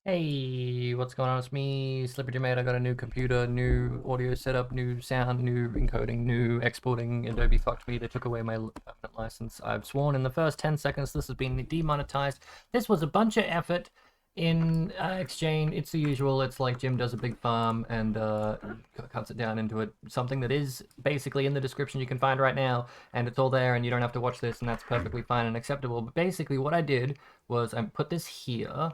Hey, what's going on? It's me, Slippery Mate. I got a new computer, new audio setup, new sound, new encoding, new exporting. Adobe fucked me. They took away my permanent license. I've sworn in the first 10 seconds this has been demonetized. This was a bunch of effort in exchange. It's the usual. It's like Jim does a big farm and cuts it down into something that is basically in the description you can find right now, and it's all there, and you don't have to watch this, and that's perfectly fine and acceptable. But basically, what I did was I put this here.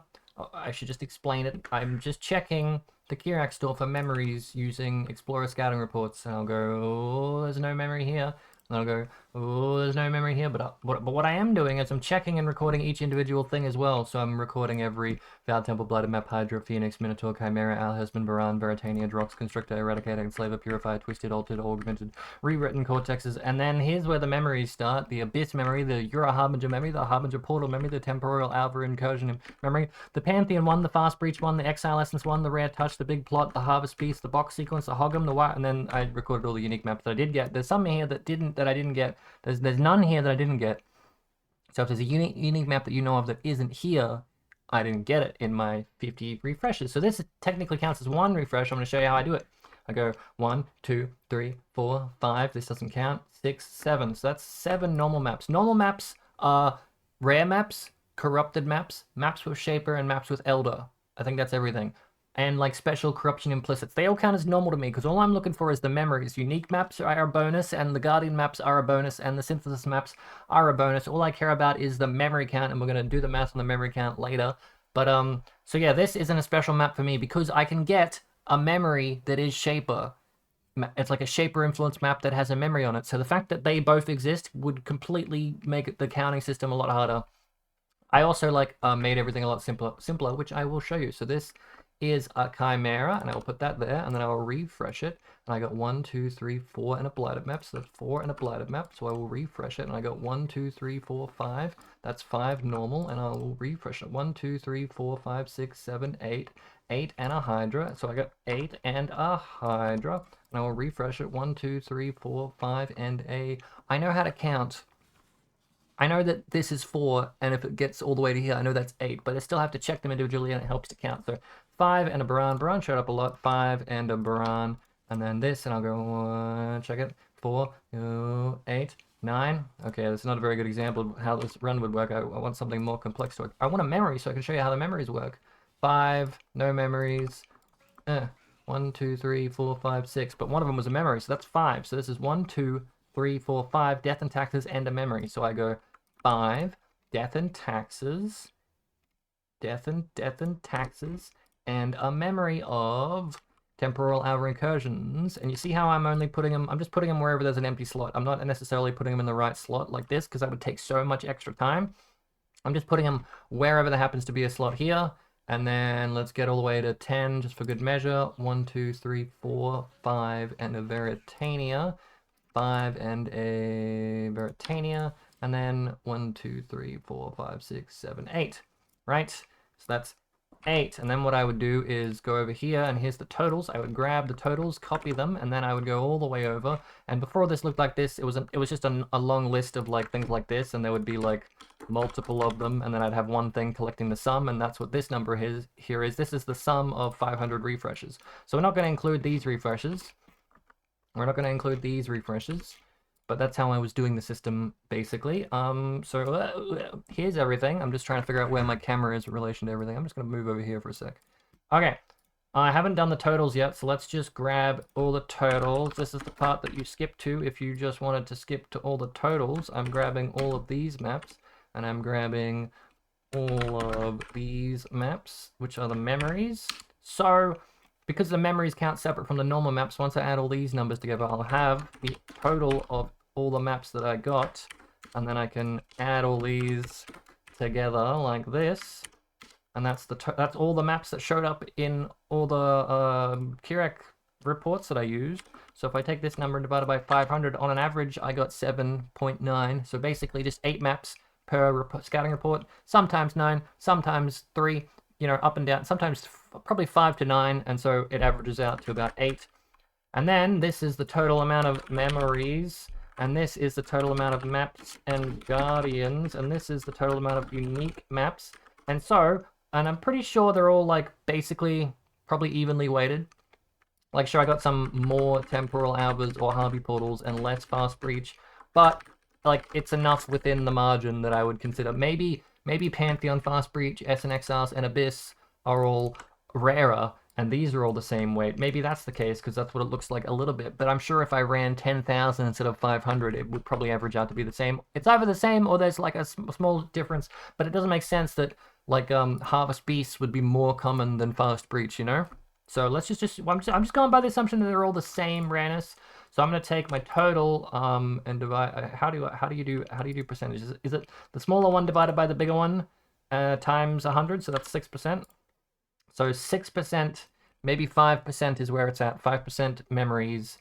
I should just explain it. I'm just checking the Kirac store for memories using Explorer scouting reports, and I'll go, oh, there's no memory here. And I'll go, oh, there's no memory here. But what I am doing is I'm checking and recording each individual thing as well. So I'm recording every Vowed Temple, Blighted Map, Hydra, Phoenix, Minotaur, Chimera, Owl, Husband, Varan, Veritania, Drox, Constrictor, Eradicator, Enslaver, Purifier, Twisted, Altered, Augmented, Rewritten, Cortexes. And then here's where the memories start. The Abyss memory, the Ura Harbinger memory, the Harbinger Portal memory, the Temporal Alva Incursion memory, the Pantheon one, the Fast Breach one, the Exile Essence one, the Rare Touch, the Big Plot, the Harvest Piece, the Box Sequence, the Hoggum, the White, and then I recorded all the unique maps that I did get. There's some here that I didn't get. There's none here that I didn't get. So if there's a unique map that you know of that isn't here, I didn't get it in my 50 refreshes. So this technically counts as one refresh. I'm going to show you how I do it. I go 1, 2, 3, 4, 5. This doesn't count. 6, 7. So that's 7 normal maps. Normal maps are rare maps, corrupted maps, maps with Shaper, and maps with Elder. I think that's everything. And like special corruption implicits. They all count as normal to me because all I'm looking for is the memories. Unique maps are a bonus, and the Guardian maps are a bonus, and the synthesis maps are a bonus. All I care about is the memory count, and we're going to do the math on the memory count later. But so yeah, this isn't a special map for me because I can get a memory that is Shaper. It's like a Shaper influence map that has a memory on it. So the fact that they both exist would completely make the counting system a lot harder. I also like made everything a lot simpler, which I will show you. So this is a Chimera, and I will put that there, and then I will refresh it. And I got 1, 2, 3, 4, and a blighted map. So that's 4 and a blighted map. So I will refresh it, and I got 1, 2, 3, 4, 5. That's 5 normal, and I will refresh it. 1, 2, 3, 4, 5, 6, 7, 8. 8 and a Hydra. So I got 8 and a Hydra. And I will refresh it. 1, 2, 3, 4, 5, and a... I know how to count. I know that this is 4, and if it gets all the way to here, I know that's 8, but I still have to check them individually, and it helps to count. So 5 and a Baran. Baran showed up a lot. 5 and a Baran. And then this, and I'll go, check it. 4, 8, 9. Okay, that's not a very good example of how this run would work. I want something more complex to it. I want a memory so I can show you how the memories work. 5, no memories. 1, 2, 3, 4, 5, 6. But one of them was a memory, so that's 5. So this is 1, 2, 3, 4, 5, death and taxes, and a memory. So I go 5, death and taxes, death and taxes, and a memory of temporal hour incursions. And you see how I'm only putting them, I'm just putting them wherever there's an empty slot. I'm not necessarily putting them in the right slot like this because that would take so much extra time. I'm just putting them wherever there happens to be a slot here. And then let's get all the way to 10 just for good measure. 1, 2, 3, 4, 5, and a Veritania. 5 and a Veritania. And then 1, 2, 3, 4, 5, 6, 7, 8. Right? So that's 8. And then what I would do is go over here, and here's the totals. I would grab the totals, copy them, and then I would go all the way over. And before this looked like this, it was just a long list of like things like this, and there would be like multiple of them, and then I'd have one thing collecting the sum, and that's what this number is here is. This is the sum of 500 refreshes. So we're not going to include these refreshes. We're not going to include these refreshes. But that's how I was doing the system, basically. Here's everything. I'm just trying to figure out where my camera is in relation to everything. I'm just going to move over here for a sec. Okay. I haven't done the totals yet, so let's just grab all the totals. This is the part that you skip to if you just wanted to skip to all the totals. I'm grabbing all of these maps, and I'm grabbing all of these maps, which are the memories. So, because the memories count separate from the normal maps, once I add all these numbers together, I'll have the total of all the maps that I got, and then I can add all these together like this, and that's all the maps that showed up in all the Kirac reports that I used. So if I take this number and divide it by 500, on an average, I got 7.9. So basically just 8 maps per scouting report, sometimes 9, sometimes 3, you know, up and down, sometimes probably 5 to 9, and so it averages out to about 8. And then this is the total amount of memories, and this is the total amount of maps and guardians, and this is the total amount of unique maps. And so And I'm pretty sure they're all like basically probably evenly weighted. Like, sure, I got some more temporal albers or Harvey portals and less fast breach, but like it's enough within the margin that I would consider. Maybe Pantheon, fast breach, SNXRs, and Abyss are all rarer, and these are all the same weight. Maybe that's the case because that's what it looks like a little bit. But I'm sure if I ran 10,000 instead of 500, it would probably average out to be the same. It's either the same or there's like a small difference, but it doesn't make sense that like Harvest Beasts would be more common than fast breach, you know? So let's I'm just going by the assumption that they're all the same rareness. So I'm going to take my total and divide. How do you do percentages? Is it the smaller one divided by the bigger one times 100? So that's 6%. So 6%, maybe 5% is where it's at. 5% memories,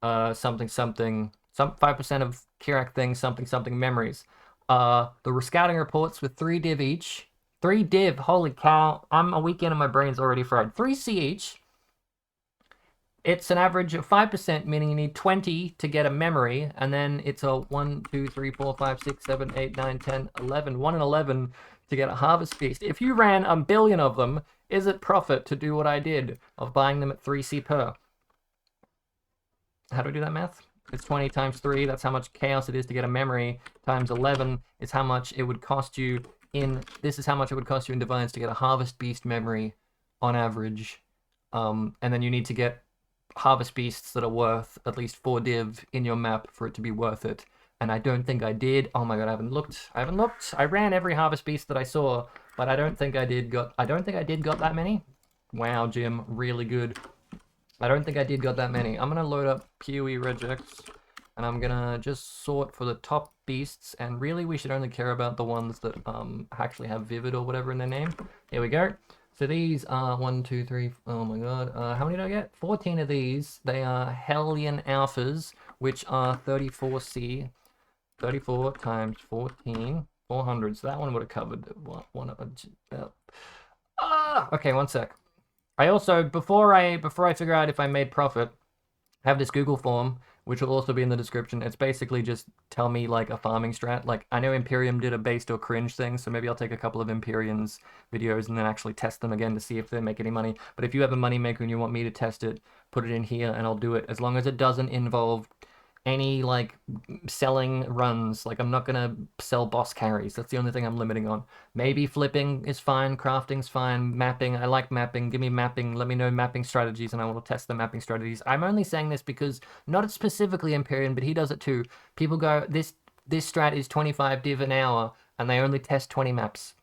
something something, some 5% of Kirac things, something something memories. The scouting reports with 3 div each. 3 div, holy cow, I'm a weekend and my brain's already fried. 3C each. It's an average of 5%, meaning you need 20 to get a memory, and then it's a 1, 2, 3, 4, 5, 6, 7, 8, 9, 10, 11, 1 and 11 to get a Harvest Feast. If you ran a billion of them, is it profit to do what I did of buying them at 3C per? How do we do that math? It's 20 times 3, that's how much chaos it is to get a memory, times 11 is how much it would cost you this is how much it would cost you in Divines to get a Harvest Beast memory on average. And then you need to get Harvest Beasts that are worth at least 4 div in your map for it to be worth it. And I don't think I did. Oh my god, I haven't looked. I ran every Harvest Beast that I saw, but I don't think I did got that many. Wow, Jim, really good. I don't think I did got that many. I'm gonna load up PoE regex, and I'm gonna just sort for the top beasts, and really we should only care about the ones that actually have Vivid or whatever in their name. Here we go. So these are 1, 2, 3, oh my god, how many did I get? 14 of these. They are Hellion Alphas, which are 34C, 34 times 14, 400. So that one would have covered one of them. Okay, one sec. I also, before I figure out if I made profit, have this Google form, which will also be in the description. It's basically just tell me like a farming strat. Like I know Imperium did a based or cringe thing, so maybe I'll take a couple of Imperium's videos and then actually test them again to see if they make any money. But if you have a money maker and you want me to test it, put it in here and I'll do it, as long as it doesn't involve any like selling runs. Like I'm not gonna sell boss carries. That's the only thing I'm limiting on. Maybe flipping is fine, crafting's fine, mapping. I like mapping. Give me mapping. Let me know mapping strategies, and I will test the mapping strategies. I'm only saying this because not specifically Empyrean, but he does it too. People go, this strat is 25 div an hour, and they only test 20 maps.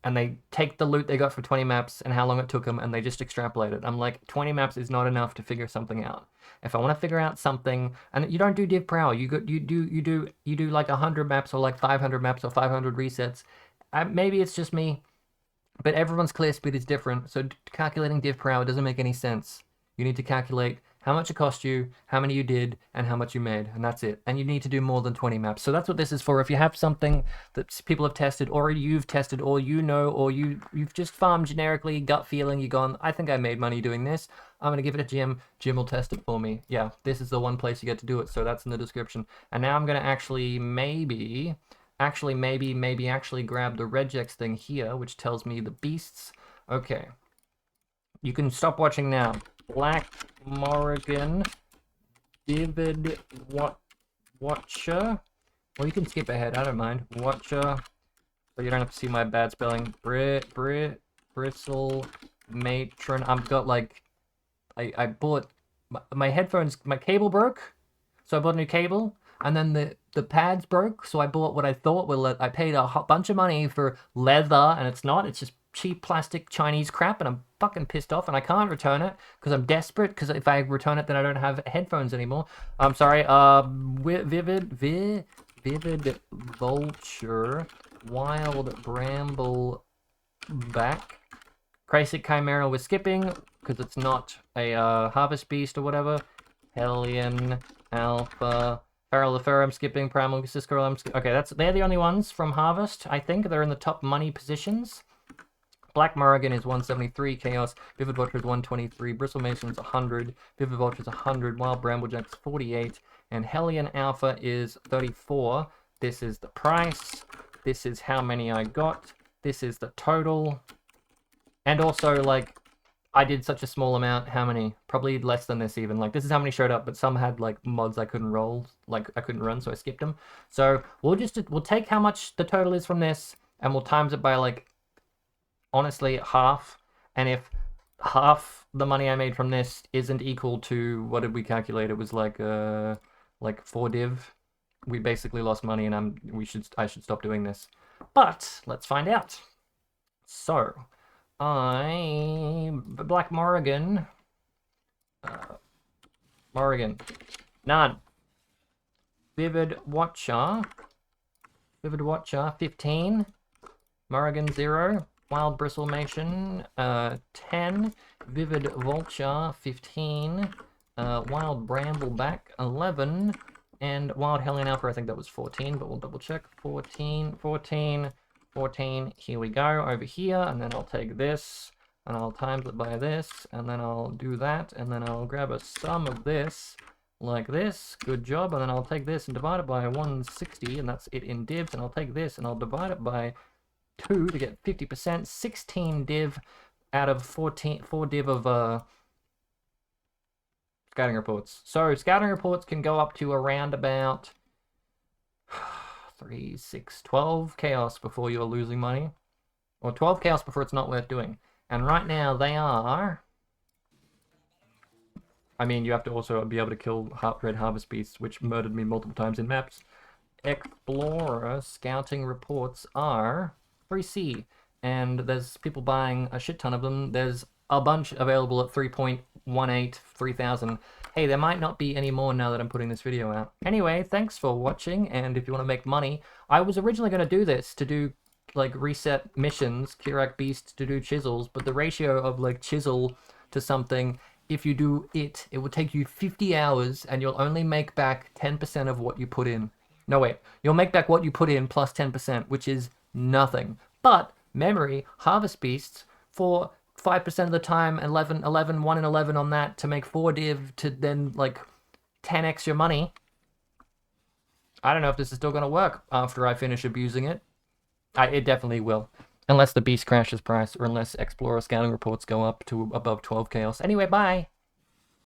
And they take the loot they got for 20 maps and how long it took them, and they just extrapolate it. I'm like, 20 maps is not enough to figure something out. If I want to figure out something, and you don't do div per hour, you do like 100 maps or like 500 maps or 500 resets. Maybe it's just me, but everyone's clear speed is different, so calculating div per hour doesn't make any sense. You need to calculate how much it cost you, how many you did, and how much you made, and that's it. And you need to do more than 20 maps. So that's what this is for. If you have something that people have tested, or you've tested, or you know, or you've just farmed generically, gut feeling, you've gone, I think I made money doing this, I'm going to give it to Jim. Jim will test it for me. Yeah, this is the one place you get to do it, so that's in the description. And now I'm going to actually maybe actually grab the regex thing here, which tells me the beasts. Okay. You can stop watching now. Black Morrigan, Vivid Watcher. Well, you can skip ahead. I don't mind. Watcher. So you don't have to see my bad spelling. Bristle Matron. I've got like, I bought my headphones. My cable broke, so I bought a new cable. And then the pads broke, so I bought what I thought were. I paid a bunch of money for leather, and it's not. It's just cheap plastic Chinese crap, and I'm fucking pissed off, and I can't return it because I'm desperate. Because if I return it, then I don't have headphones anymore. I'm sorry. Vivid Vulture, Wild Bramble Back, Crazy Chimera with skipping because it's not a Harvest Beast or whatever. Hellion Alpha. Ferrol I'm skipping, Primal Cisco I'm skipping. Okay, they're the only ones from Harvest, I think. They're in the top money positions. Black Morrigan is 173, Chaos, Vivid Vulture is 123, Bristle Mason's 100, Vivid Vulture's 100, Wild Bramblejack's 48, and Hellion Alpha is 34. This is the price. This is how many I got. This is the total. And also, like, I did such a small amount. How many? Probably less than this even. Like, this is how many showed up, but some had, like, mods I couldn't roll. Like, I couldn't run, so I skipped them. So, we'll take how much the total is from this, and we'll times it by, like, honestly, half. And if half the money I made from this isn't equal to, what did we calculate? It was like 4 div. We basically lost money, and I should stop doing this. But let's find out. So, Black Morrigan. Morrigan. None. Vivid Watcher. 15. Morrigan 0. Wild Bristlemation 10. Vivid Vulture 15. Wild Brambleback 11. And Wild Hellion Alpha, I think that was 14, but we'll double check. 14. Here we go, over here, and then I'll take this, and I'll times it by this, and then I'll do that, and then I'll grab a sum of this, like this. Good job. And then I'll take this and divide it by 160, and that's it in divs, and I'll take this and I'll divide it by 2 to get 50%. 16 div out of 4 div of scouting reports. So scouting reports can go up to around about 3, 6, 12 chaos before you're losing money, or 12 chaos before it's not worth doing. And right now they are, I mean, you have to also be able to kill red harvest beasts, which murdered me multiple times in maps. Explorer scouting reports are 3C, and there's people buying a shit ton of them. There's a bunch available at 3.18, 3,000. Hey, there might not be any more now that I'm putting this video out. Anyway, thanks for watching, and if you want to make money, I was originally going to do this to do, like, reset missions, Kirac Beast to do chisels, but the ratio of, like, chisel to something, if you do it would take you 50 hours, and you'll only make back 10% of what you put in. No, wait, you'll make back what you put in plus 10%, which is nothing. But memory, harvest beasts, for 5% of the time, 1 in 11 on that to make 4 div to then, like, 10x your money. I don't know if this is still going to work after I finish abusing it. It definitely will. Unless the beast crashes price, or unless Explorer scouting reports go up to above 12 chaos. Anyway, bye!